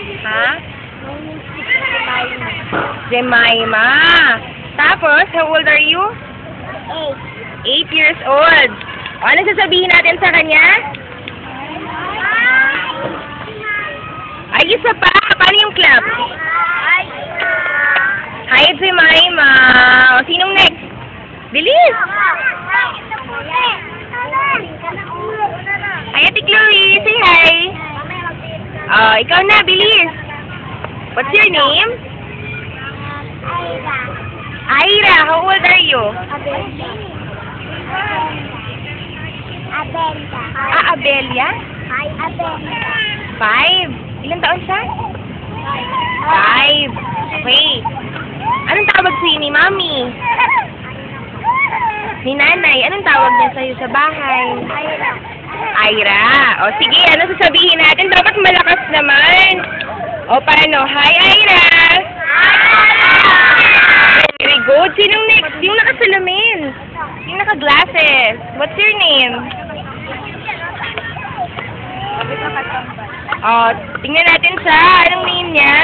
Ha? My name is Jemima. Jemima. Tapos, how old are you? 8. 8 years old. O, ano sasabihin natin sa kanya? Ay, isa pa. Paano yung clap? Hi, Jemima. O, sinong next? Bilis! Hi, Ate Chloe. Say hi. Ikaw na. Bilis. What's your name? Ira. How old are you? Abelda. Abelia? Abelda. 5. Ilang taon siya? 5. Okay. Anong tawag sa'yo ni Mami? Ni Nanay. Anong tawag niya sa'yo sa bahay? Ira. O sige, ano sasabihin natin? Dapat malakas naman. O paano? Hi, Ira! Very good. Sinong next? Yung nakasalamin. Yung naka-glasses. What's your name? O, tingnan natin siya. Anong name niya?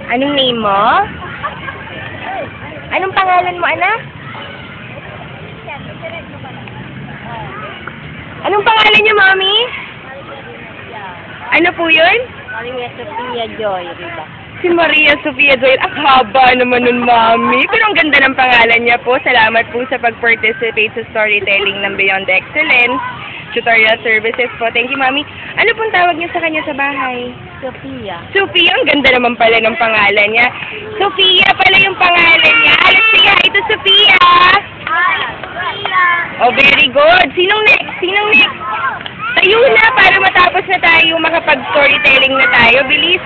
Anong name mo? Anong pangalan mo, anak? Anong pangalan niyo, Mami? Ano po yun? Maria Sofia Joy, Riba. Si Maria Sofia Joy. Ang haba naman nun, Mami. Pero ang ganda ng pangalan niya po. Salamat po sa pag-participate sa storytelling ng Beyond Excellence Tutorial Services po. Thank you, Mami. Ano pong tawag niyo sa kanya sa bahay? Sofia. Sophia, ang ganda naman pala ng pangalan niya. Sophia pala yung pangalan niya. Let's say hi to Sophia. Oh, very good. Sinong next? Sinong next? Tayo na para matapos na tayo, makapag-storytelling na tayo. Bilis.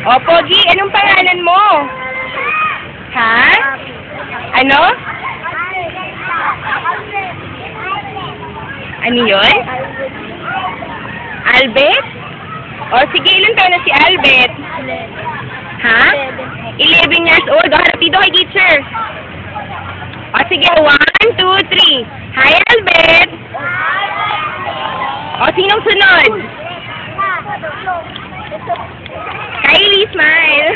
Oh, Pogi, anong pangalan mo? Ha? Ano? Ano yun? Albert? O, sige, ilan taon na si Albert? Ha? 11 years old. O, harap dito kay teacher. O, sige, 1, 2, 3. Hi, Albert! O, sinong sunod? Kylie, smile!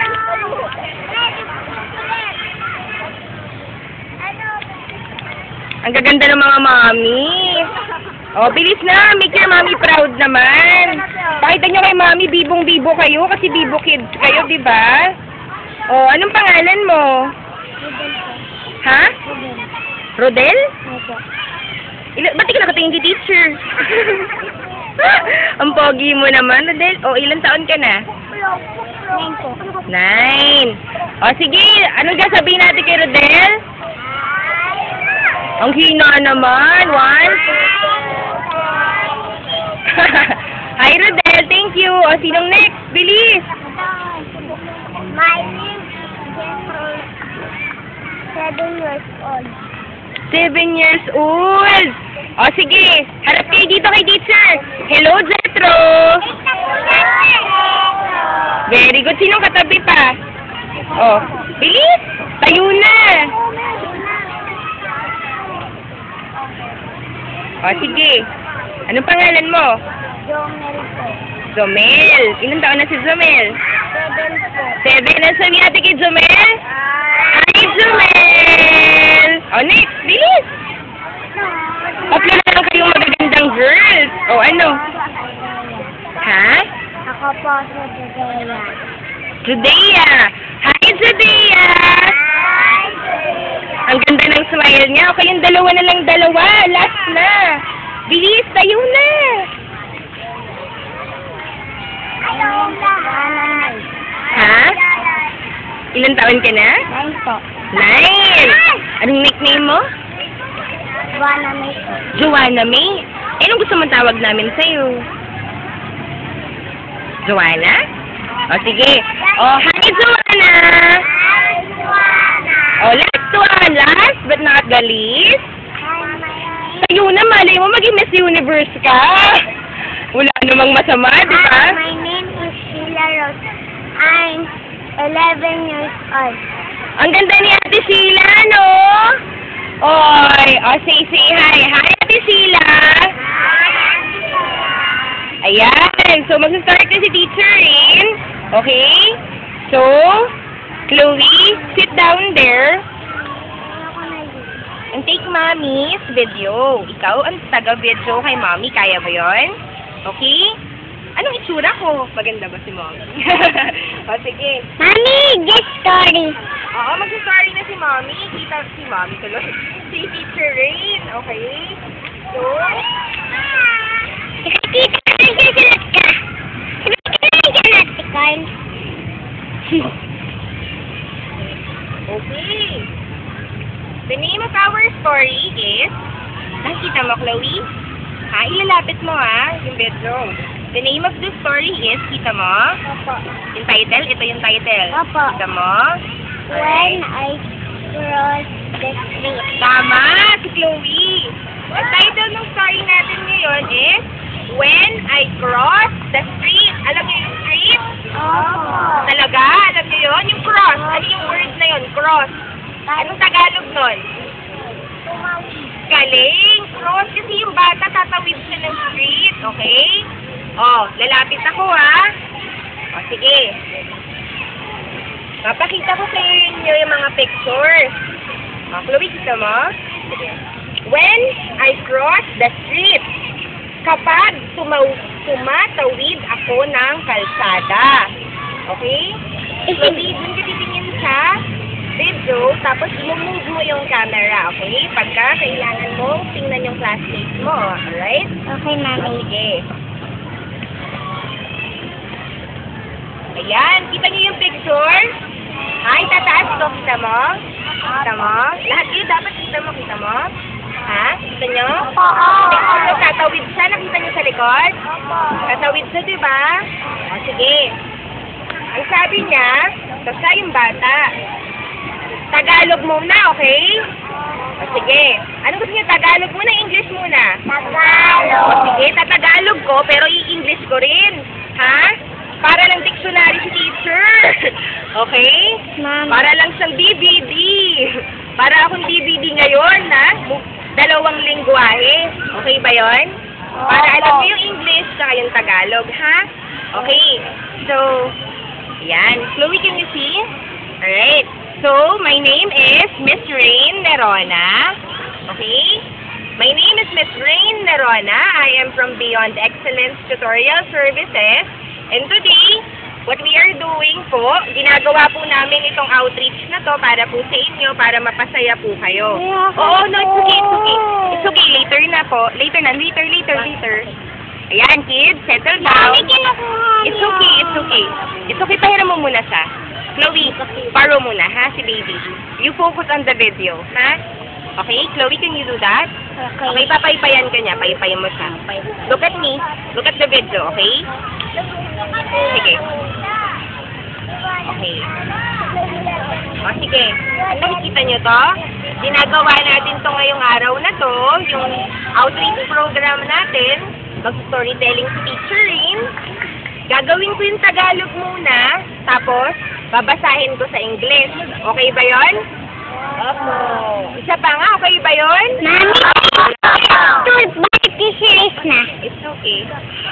Ang gaganda ng mga mami. O, bilis na. Make your mommy proud naman. Pakita nyo kay mami, bibong-bibo kayo kasi bibo kids kayo, di ba? O, anong pangalan mo? Ha? Rodel? Ba't di ka nakatingin kay teacher? Ang pogi mo naman, Rodel. O, ilang taon ka na? 9. O, sige. Anong sasabihin natin kay Rodel? Ang hina naman. 1. Hi, Rodel. Thank you. O, sinong next? Bilis. My name is 7 years old. 7 years old. O, sige. Harap kayo dito kay teacher. Hello, Jetro. Very good. Sinong katabi pa? O, bilis. Tayo na. O, sige. Anong pangalan mo? Jomel po. Zomel. Ilang taon na si Zomel? 7 po. 7. Ano sabi natin kay Zomel? Hi, Zomel! O, next, bilis! Tatlo na lang kayong magagandang girls. O, ano? Ha? Ako po si Judea. Judea! Hi, Judea! Ang ganda ng smile niya. O, kayong dalawa na lang dalawa. Last na. Bilis, tayo na! Ha? Ilang taon ka na? 9 po. 9! Anong nickname mo? Juana May po. Joanna May? Eh, anong gusto mong tawag namin sa'yo? Joanna? O, sige. O, hi, Joanna! O, last one. Last but not the least. Sa'yo na, malay mo, maging Miss Universe ka. Wala namang masama, di ba? My name is Sheila Rose. I'm 11 years old. Ang ganda ni Ate Sheila, no? Oy, say hi. Hi, Ate Sheila. So, mag-start na si Teacher Rain. Okay? So, Chloe, sit down there and take Mommy's video. Ikaw ang taga-video kay Mommy. Kaya ba yun? Okay? Anong itsura ko? Maganda ba si Mommy? O, sige. Mommy, just story. Oo, mag-story na si Mommy. Kita si Mommy tuloy. Si Teacher Rain. Okay? So, Tita, nagsasalat ka. Nagsasalat si Carl. okay. The name of our story is... Nakita mo, Chloe? Ha? Ilalapit mo, ha? Yung bedroom. The name of the story is... Kita mo? Opo. Yung title? Ito yung title. Opo. Kita mo? When I cross the street. Tama! Si Chloe! Ang title ng story natin ngayon is... When I Cross the Street. Alam niyo yung street? Opo. Talaga? Alam niyo yun? Yung cross. Ano yung word na yun? Cross. Anong Tagalog nun? Galing! Cross kasi yung bata tatawid siya ng street. Okay? Oh, lalapit ako ha. O, sige. Papakita ko sa inyo yung mga pictures. O, Chloe, kita mo? When I cross the street. Kapag tumatawid ako ng kalsada. Okay? Chloe, dun ka titingin sa video, tapos i-move mo yung camera, okay? Pagka kailangan mo, tingnan yung classmates mo, alright? Okay, Mommy. Sige. Ayan, kita niyo yung picture? Ay, tataas ko, kita mo? Kita mo? Lahat yun dapat kita mo? Ha? Kita niyo? Oo. Picture yung tatawid siya, nakita niyo sa likod? Tatawid siya, diba? O, sige. Ang sabi niya, basta yung bata. Tagalog muna, okay? O, sige. Ano gusto niyo? Tagalog muna, English muna? Tagalog. O, sige, tatagalog ko, pero i-English ko rin. Ha? Para lang dictionary si teacher. Okay? Ma'am. Para lang siyang DVD. Para akong DVD ngayon, ha? Dalawang lingwahe. Okay ba yon? Para alam niyo yung English saka yung Tagalog, ha? Okay. So, yan. Chloe, can you see? Alright. So, my name is Miss Rain Nerona. Okay? My name is Miss Rain Nerona. I am from Beyond Excellence Tutorial Services. And today, what we are doing po, ginagawa po namin itong outreach na to para po sa inyo, para mapasaya po kayo. Oo, no, it's okay, it's okay. It's okay, later na po. Later. Ayan, kids, settle down. It's okay, it's okay. It's okay, pahiram mo muna siya. Chloe, paro muna, ha, si baby. You focus on the video, ha? Okay, Chloe, can you do that? Okay, papaypayan ka niya, paypayan mo siya. Look at me, look at the video, okay? Sige. Okay. O, sige. Nakikita niyo to? Ginagawa natin to ngayong araw na to, yung outreach program natin, mag-storytelling si Teacher Rain. Gagawin ko yung Tagalog muna, tapos babasahin ko sa English. Okay ba yon? Opo. Isa pa nga, okay ba yon? Mami, bakit t-shirt na? It's okay.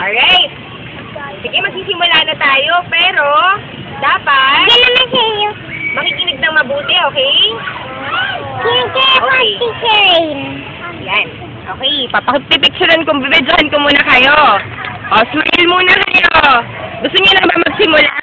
Alright. Sige, magsisimula na tayo, pero dapat Diyan naman sa'yo. makikinig ng mabuti, okay? Kinigay ako Okay. t-shirt. Yan. Okay, papapipicturean ko, bibidyohan ko muna kayo. O, smile muna kayo. Gusto niyo na ba magsimula?